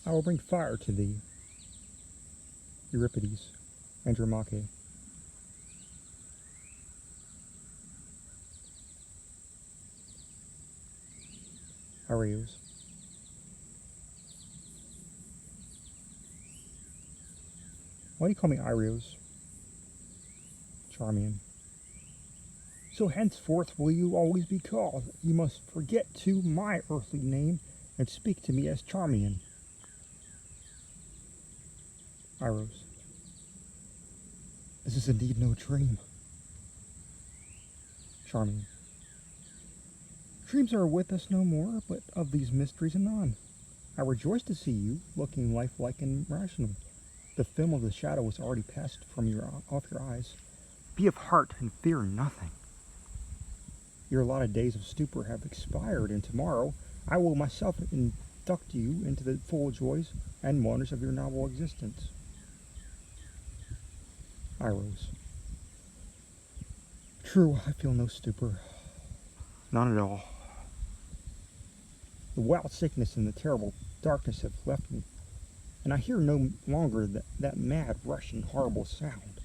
I will bring fire to thee, Euripides, Andromache. Eiros. Why do you call me Eiros? Charmion. So henceforth will you always be called. You must forget too my earthly name and speak to me as Charmion. Eiros. This is indeed no dream. Charmion. Dreams are with us no more, but of these mysteries anon. I rejoice to see you, looking lifelike and rational. The film of the shadow has already passed off your eyes. Be of heart and fear nothing. Your allotted days of stupor have expired, and tomorrow I will myself induct you into the full joys and wonders of your novel existence. Eiros. True, I feel no stupor. None at all. The wild sickness and the terrible darkness have left me, and I hear no longer that mad, rushing, horrible sound.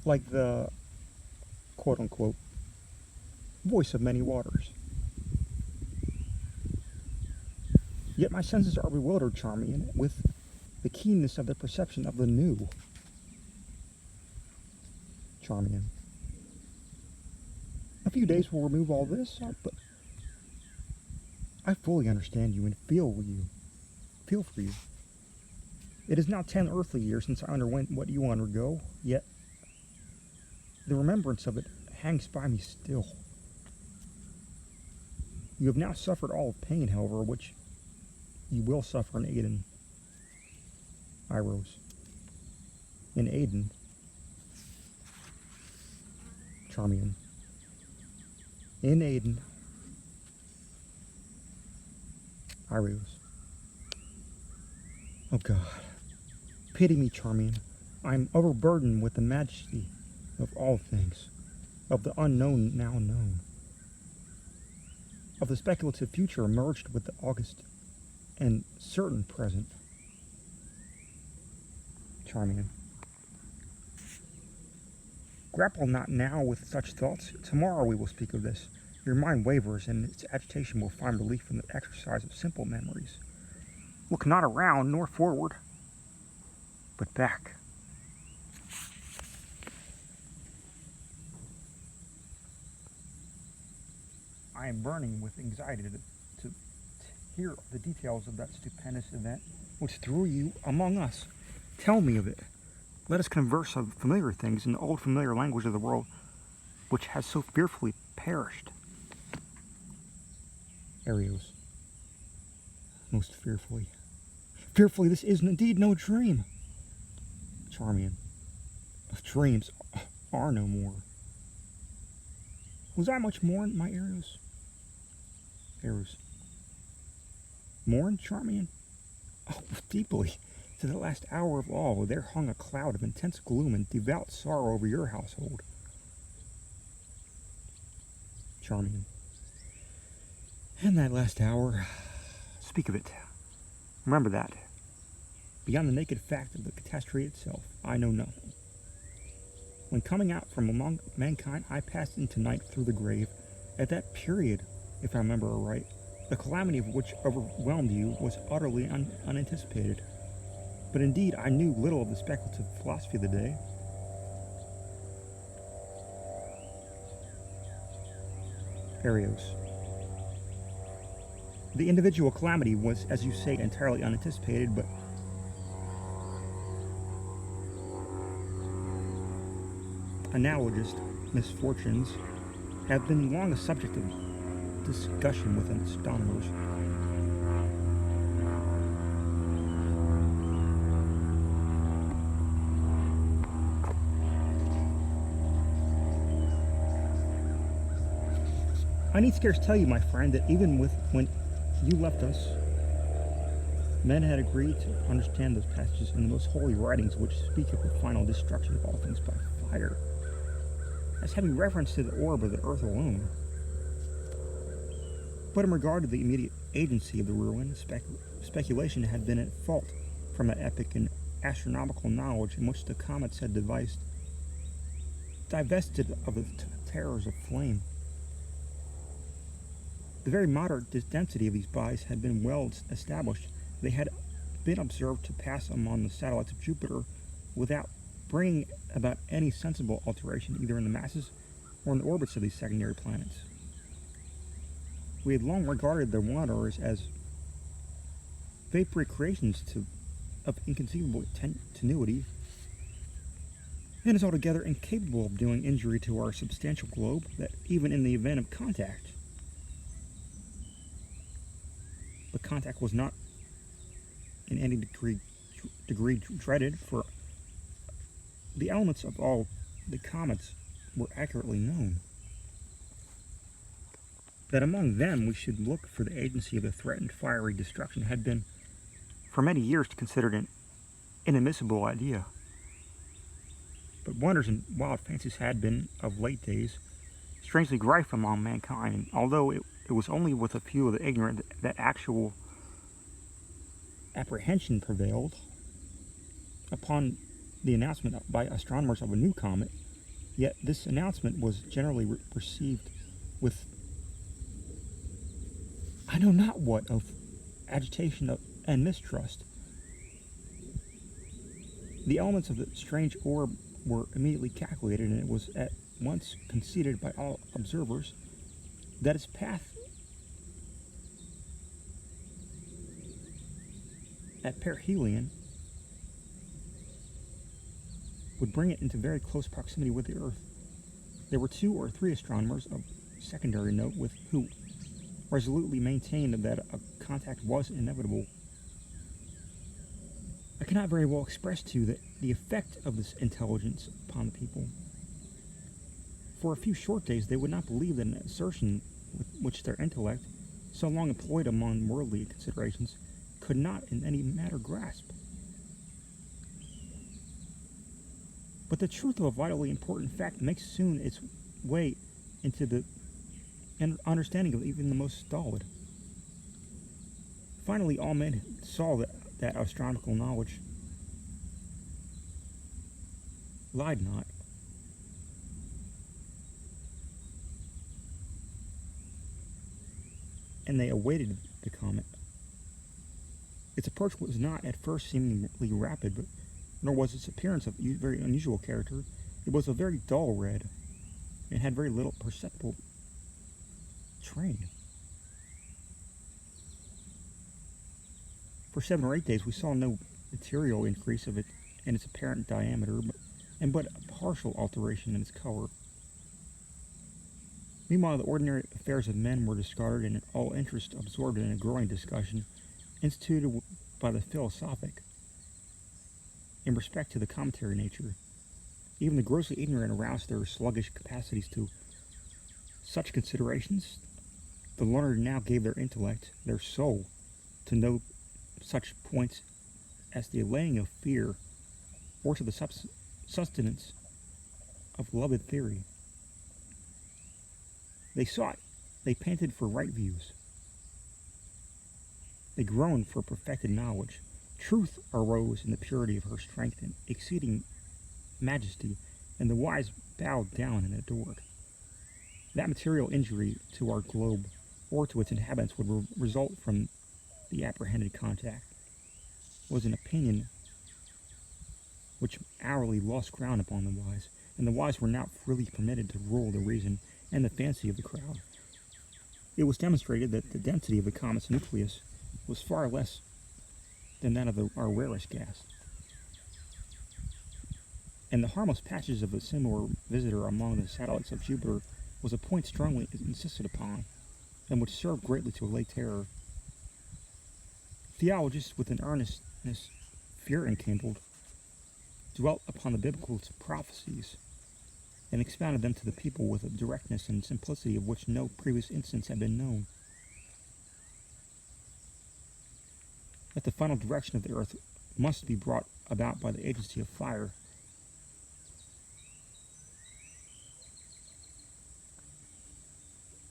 Like the, quote-unquote, voice of many waters. Yet my senses are bewildered, Charmion, with the keenness of the perception of the new. Charmion. A few days will remove all this, but I fully understand you and feel for you. It is now 10 earthly years since I underwent what you undergo, yet the remembrance of it hangs by me still. You have now suffered all of pain, however, which you will suffer in Aden. Eiros. In Aden. Charmion. In Aden. Eiros. Oh God. Pity me, Charmion. I am overburdened with the majesty of all things, of the unknown now known, of the speculative future merged with the august and certain present. Charmion. Grapple not now with such thoughts. Tomorrow we will speak of this. Your mind wavers, and its agitation will find relief in the exercise of simple memories. Look not around nor forward, but back. I am burning with anxiety to hear the details of that stupendous event which threw you among us. Tell me of it. Let us converse of familiar things in the old familiar language of the world, which has so fearfully perished. Eiros. Most fearfully. Fearfully, this is indeed no dream. Charmion. Of dreams are no more. Was I much mourned, my Eiros? Eiros. Mourned, Charmion? Oh, deeply. To the last hour of all, there hung a cloud of intense gloom and devout sorrow over your household. Charmion. And that last hour, speak of it. Remember that. Beyond the naked fact of the catastrophe itself, I know nothing. When coming out from among mankind, I passed into night through the grave. At that period, if I remember aright, the calamity of which overwhelmed you was utterly unanticipated. But indeed, I knew little of the speculative philosophy of the day. Eiros. The individual calamity was, as you say, entirely unanticipated, but analogous misfortunes have been long a subject of discussion with astronomers. I need scarce tell you, my friend, that even when you left us, men had agreed to understand those passages in the most holy writings which speak of the final destruction of all things by fire, as having reference to the orb of the earth alone. But in regard to the immediate agency of the ruin, speculation had been at fault from that epic and astronomical knowledge in which the comets had divested of the terrors of flame. The very moderate density of these bodies had been well established. They had been observed to pass among the satellites of Jupiter without bringing about any sensible alteration either in the masses or in the orbits of these secondary planets. We had long regarded their wanderers as vapory creations of inconceivable tenuity, and is altogether incapable of doing injury to our substantial globe, that even in the event of contact, but contact was not in any degree dreaded, for the elements of all the comets were accurately known. That among them we should look for the agency of the threatened fiery destruction had been for many years considered an inadmissible idea. But wonders and wild fancies had been, of late days, strangely rife among mankind, and although it was only with a few of the ignorant that actual apprehension prevailed upon the announcement by astronomers of a new comet, yet this announcement was generally received with I know not what of agitation and mistrust. The elements of the strange orb were immediately calculated, and it was at once conceded by all observers that its path at perihelion would bring it into very close proximity with the Earth. There were 2 or 3 astronomers of secondary note who resolutely maintained that a contact was inevitable. I cannot very well express to you the effect of this intelligence upon the people. For a few short days they would not believe that an assertion which their intellect, so long employed among worldly considerations, could not in any manner grasp. But the truth of a vitally important fact makes soon its way into the understanding of even the most stolid. Finally, all men saw that astronomical knowledge lied not. And they awaited the comet. Its approach was not at first seemingly rapid, but nor was its appearance of very unusual character. It was a very dull red, and had very little perceptible train. For 7 or 8 days we saw no material increase of it in its apparent diameter, but a partial alteration in its color. Meanwhile, the ordinary affairs of men were discarded, and all interest absorbed in a growing discussion instituted by the philosophic in respect to the cometary nature. Even the grossly ignorant aroused their sluggish capacities to such considerations. The learned now gave their intellect, their soul, to know such points as the allaying of fear, or to the sustenance of loved theory. They sought, they panted for right views. They groaned for perfected knowledge. Truth arose in the purity of her strength and exceeding majesty, and the wise bowed down and adored. That material injury to our globe or to its inhabitants would result from the apprehended contact was an opinion which hourly lost ground upon the wise, and the wise were now freely permitted to rule the reason and the fancy of the crowd. It was demonstrated that the density of the comet's nucleus was far less than that of our rarest gas, and the harmless patches of a similar visitor among the satellites of Jupiter was a point strongly insisted upon, and which served greatly to allay terror. Theologists, with an earnestness fear enkindled, dwelt upon the biblical prophecies, and expounded them to the people with a directness and simplicity of which no previous instance had been known. That the final direction of the earth must be brought about by the agency of fire,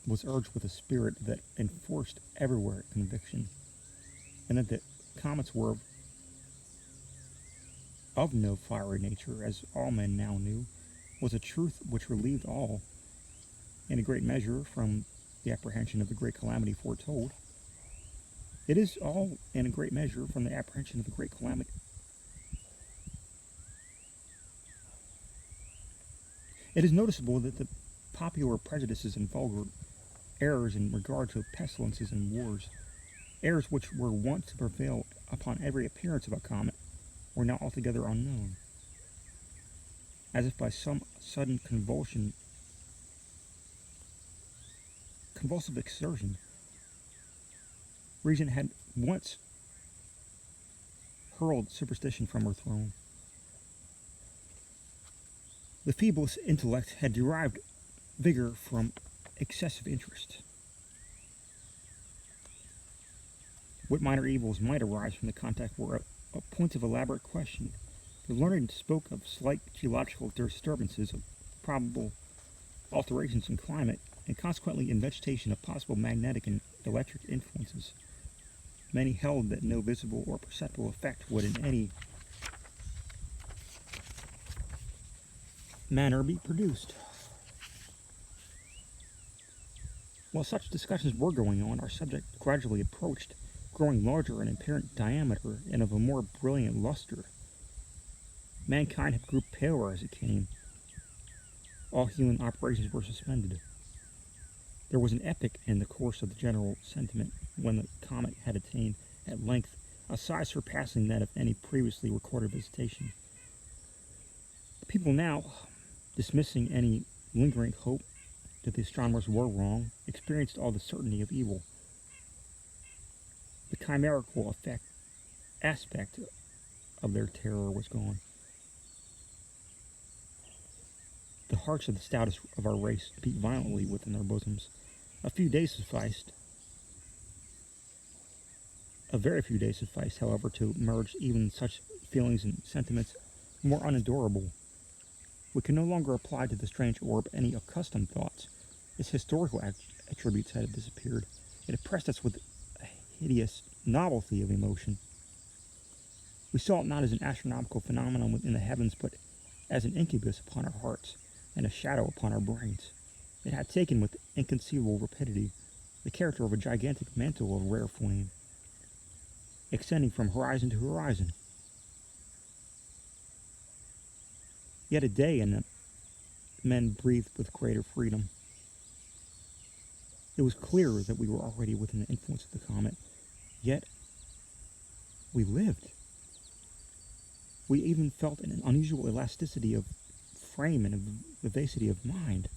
was urged with a spirit that enforced everywhere conviction, and that the comets were of no fiery nature, as all men now knew, was a truth which relieved all, in a great measure, from the apprehension of the great calamity foretold. It is all, in a great measure, from the apprehension of the great calamity. It is noticeable that the popular prejudices and vulgar errors in regard to pestilences and wars, errors which were wont to prevail upon every appearance of a comet, were now altogether unknown. As if by some sudden convulsive exertion, reason had once hurled superstition from her throne. The feeblest intellect had derived vigor from excessive interest. What minor evils might arise from the contact were a point of elaborate question. The learned spoke of slight geological disturbances, of probable alterations in climate, and consequently in vegetation of possible magnetic and electric influences. Many held that no visible or perceptible effect would in any manner be produced. While such discussions were going on, our subject gradually approached, growing larger in apparent diameter and of a more brilliant luster. Mankind had grew paler as it came. All human operations were suspended. There was an epoch in the course of the general sentiment when the comet had attained, at length, a size surpassing that of any previously recorded visitation. The people now, dismissing any lingering hope that the astronomers were wrong, experienced all the certainty of evil. The chimerical aspect of their terror was gone. The hearts of the stoutest of our race beat violently within their bosoms. A very few days sufficed, however, to merge even such feelings and sentiments more unendurable. We can no longer apply to the strange orb any accustomed thoughts. Its historical attributes had disappeared. It oppressed us with a hideous novelty of emotion. We saw it not as an astronomical phenomenon within the heavens, but as an incubus upon our hearts and a shadow upon our brains. It had taken with inconceivable rapidity the character of a gigantic mantle of rare flame, extending from horizon to horizon. Yet a day and the men breathed with greater freedom. It was clear that we were already within the influence of the comet, yet we lived. We even felt an unusual elasticity of frame and a vivacity of mind.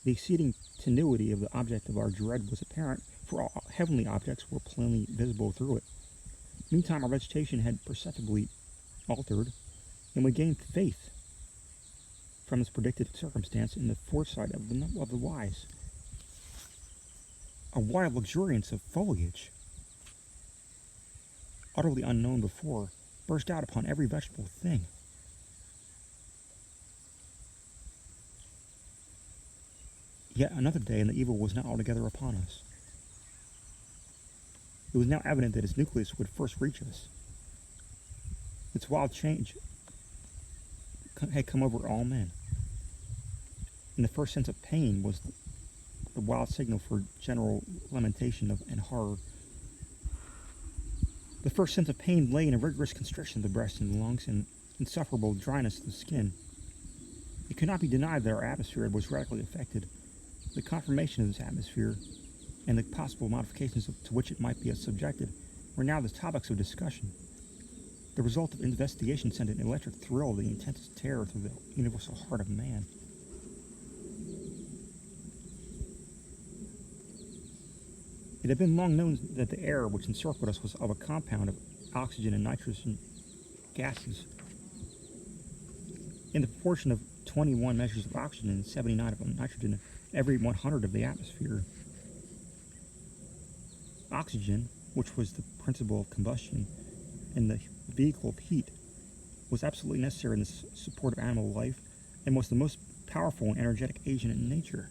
The exceeding tenuity of the object of our dread was apparent, for all heavenly objects were plainly visible through it. Meantime, our vegetation had perceptibly altered, and we gained faith from this predicted circumstance in the foresight of the wise. A wild luxuriance of foliage, utterly unknown before, burst out upon every vegetable thing. Yet another day, and the evil was not altogether upon us. It was now evident that its nucleus would first reach us. Its wild change had come over all men. And the first sense of pain was the wild signal for general lamentation and horror. The first sense of pain lay in a rigorous constriction of the breast and the lungs and insufferable dryness of the skin. It could not be denied that our atmosphere was radically affected. The conformation of this atmosphere and the possible modifications to which it might be subjected were now the topics of discussion. The result of investigation sent an electric thrill of the intensest terror through the universal heart of man. It had been long known that the air which encircled us was of a compound of oxygen and nitrogen gases, in the proportion of 21 measures of oxygen and 79 of nitrogen every 100 of the atmosphere. Oxygen, which was the principle of combustion and the vehicle of heat, was absolutely necessary in the support of animal life and was the most powerful and energetic agent in nature.